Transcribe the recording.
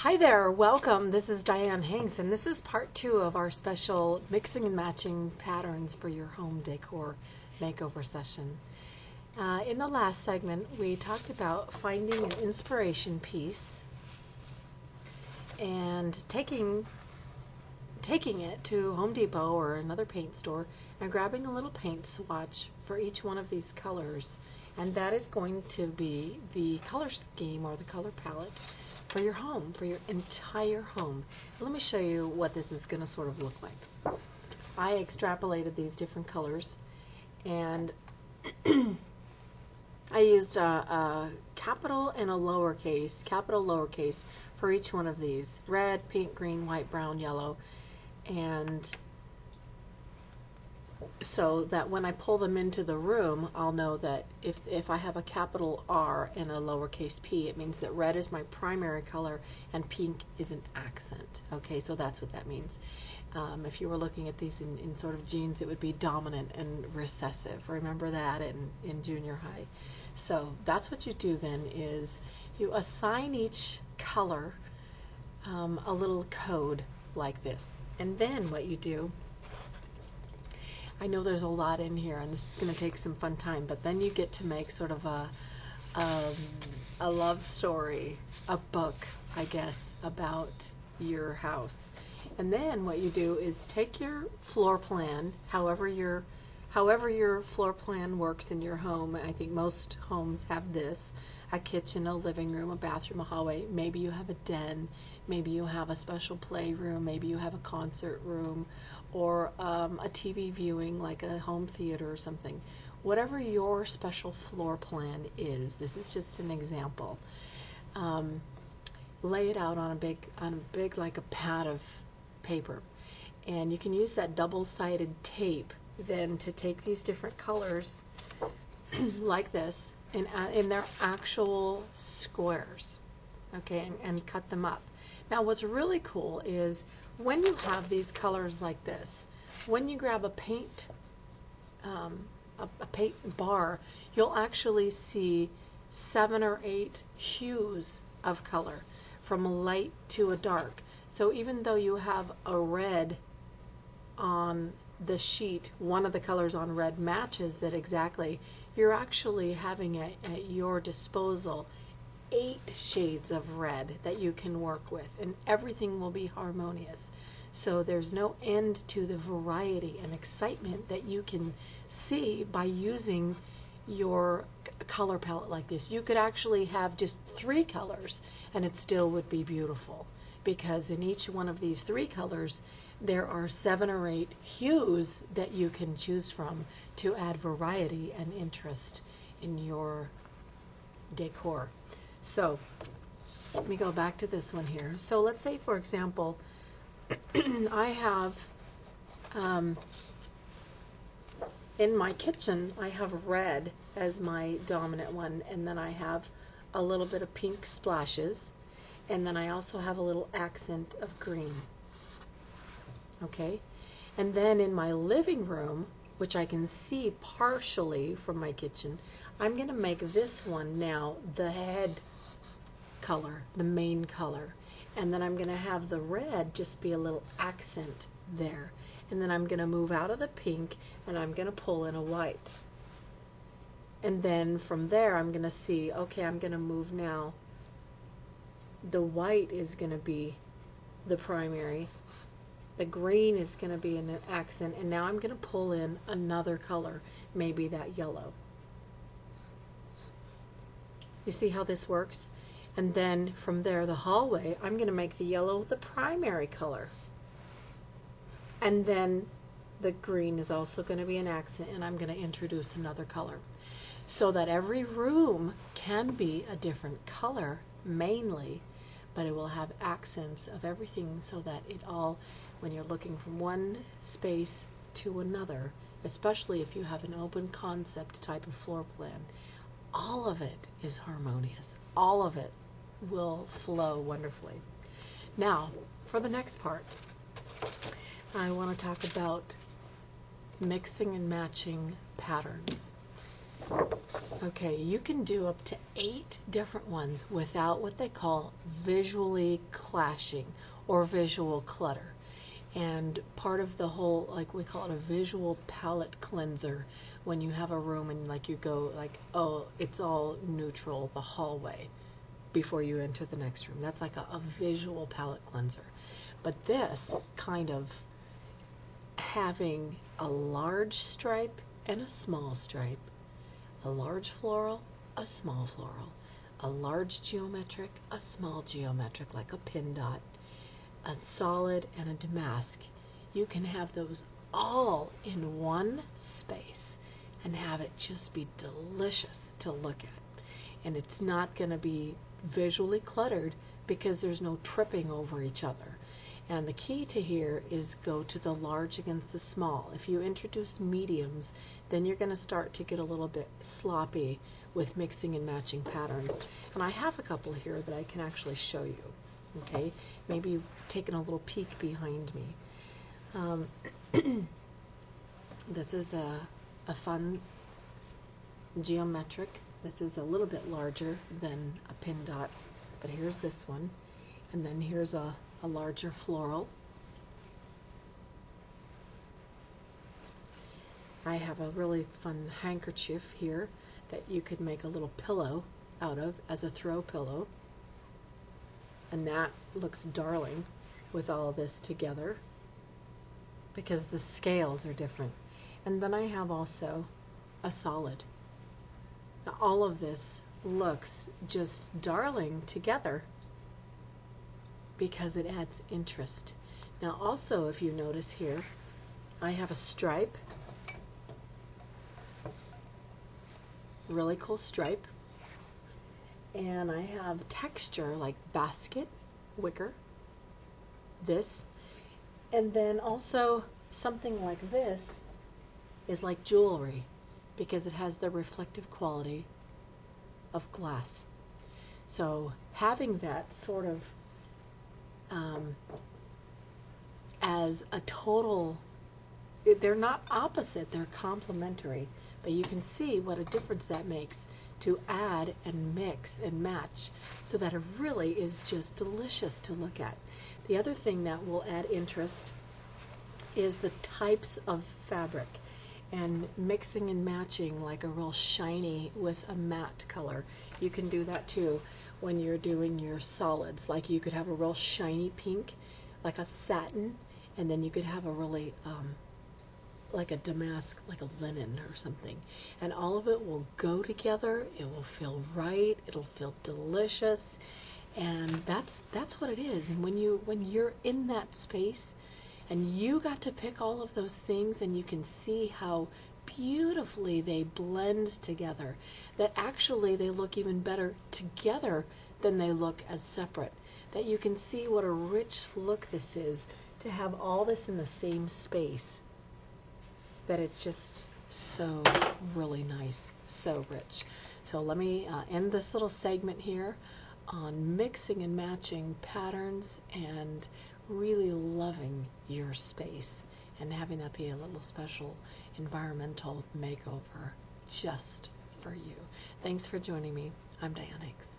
Hi there, welcome. This is Dianne Hanks, and this is part 2 of our special mixing and matching patterns for your home decor makeover session. In the last segment, we talked about finding an inspiration piece and taking it to Home Depot or another paint store and grabbing a little paint swatch for each one of these colors, and that is going to be the color scheme or the color palette for your home, for your entire home. Let me show you what this is going to sort of look like. I extrapolated these different colors, and I used a capital and a lowercase, capital, lowercase for each one of these: red, pink, green, white, brown, yellow, and so that when I pull them into the room, I'll know that if I have a capital R and a lowercase p, it means that red is my primary color and pink is an accent. Okay, so that's what that means. If you were looking at these in sort of genes, it would be dominant and recessive. Remember that in junior high. So that's what you do then, is you assign each color a little code like this. And then what you do, I know there's a lot in here, and this is going to take some fun time, but then you get to make sort of a love story, a book, I guess, about your house. And then what you do is take your floor plan, however your floor plan works in your home. I think most homes have this: a kitchen, a living room, a bathroom, a hallway. Maybe you have a den, maybe you have a special playroom, maybe you have a concert room, or a TV viewing like a home theater or something. Whatever your special floor plan is, this is just an example. Lay it out on a big like a pad of paper, and you can use that double-sided tape then to take these different colors like this in their actual squares, okay, and cut them up. Now what's really cool is when you have these colors like this, when you grab a paint bar, you'll actually see 7 or 8 hues of color, from a light to a dark. So even though you have a red on the sheet, one of the colors on red matches that exactly, you're actually having at your disposal 8 shades of red that you can work with, and everything will be harmonious. So there's no end to the variety and excitement that you can see by using your color palette like this. You could actually have just 3 colors and it still would be beautiful, because in each one of these 3 colors there are 7 or 8 hues that you can choose from to add variety and interest in your decor. So let me go back to this one here. So let's say, for example, I have in my kitchen, I have red as my dominant one, and then I have a little bit of pink splashes, and then I also have a little accent of green. Okay, and then in my living room, which I can see partially from my kitchen, I'm going to make this one now the head color, the main color, and then I'm going to have the red just be a little accent there, and then I'm going to move out of the pink and I'm going to pull in a white, and then from there I'm going to see, okay, I'm going to move now, the white is going to be the primary, the green is going to be an accent, and now I'm going to pull in another color, maybe that yellow. You see how this works? And then from there, the hallway, I'm going to make the yellow the primary color. And then the green is also going to be an accent, and I'm going to introduce another color. So that every room can be a different color mainly, but it will have accents of everything, so that it all, when you're looking from one space to another, especially if you have an open concept type of floor plan, all of it is harmonious. All of it will flow wonderfully. Now, for the next part, I want to talk about mixing and matching patterns. Okay, you can do up to 8 different ones without what they call visually clashing or visual clutter. And part of the whole, like we call it a visual palette cleanser, when you have a room and like you go like, oh, it's all neutral, the hallway, before you enter the next room. That's like a visual palette cleanser. But this kind of having a large stripe and a small stripe, a large floral, a small floral, a large geometric, a small geometric, like a pin dot, a solid, and a damask. You can have those all in one space and have it just be delicious to look at. And it's not going to be visually cluttered because there's no tripping over each other. And the key to here is go to the large against the small. If you introduce mediums, then you're going to start to get a little bit sloppy with mixing and matching patterns. And I have a couple here that I can actually show you. Okay, maybe you've taken a little peek behind me. This is a fun geometric. This is a little bit larger than a pin dot, but here's this one. And then here's a larger floral. I have a really fun handkerchief here that you could make a little pillow out of as a throw pillow. And that looks darling with all this together because the scales are different. And then I have also a solid. Now all of this looks just darling together because it adds interest. Now also, if you notice here, I have a stripe, really cool stripe, and I have texture like basket, wicker, this, and then also something like this is like jewelry because it has the reflective quality of glass. So having that sort of as a total, they're not opposite, they're complementary, but you can see what a difference that makes to add and mix and match so that it really is just delicious to look at. The other thing that will add interest is the types of fabric and mixing and matching like a real shiny with a matte color. You can do that too when you're doing your solids. Like you could have a real shiny pink, like a satin, and then you could have a really like a damask, like a linen or something. And all of it will go together, it will feel right, it'll feel delicious, and that's what it is. And when you're in that space and you got to pick all of those things and you can see how beautifully they blend together, that actually they look even better together than they look as separate, that you can see what a rich look this is to have all this in the same space, that it's just so really nice, so rich. So let me end this little segment here on mixing and matching patterns and really loving your space and having that be a little special environmental makeover just for you. Thanks for joining me. I'm Dianne Hanks.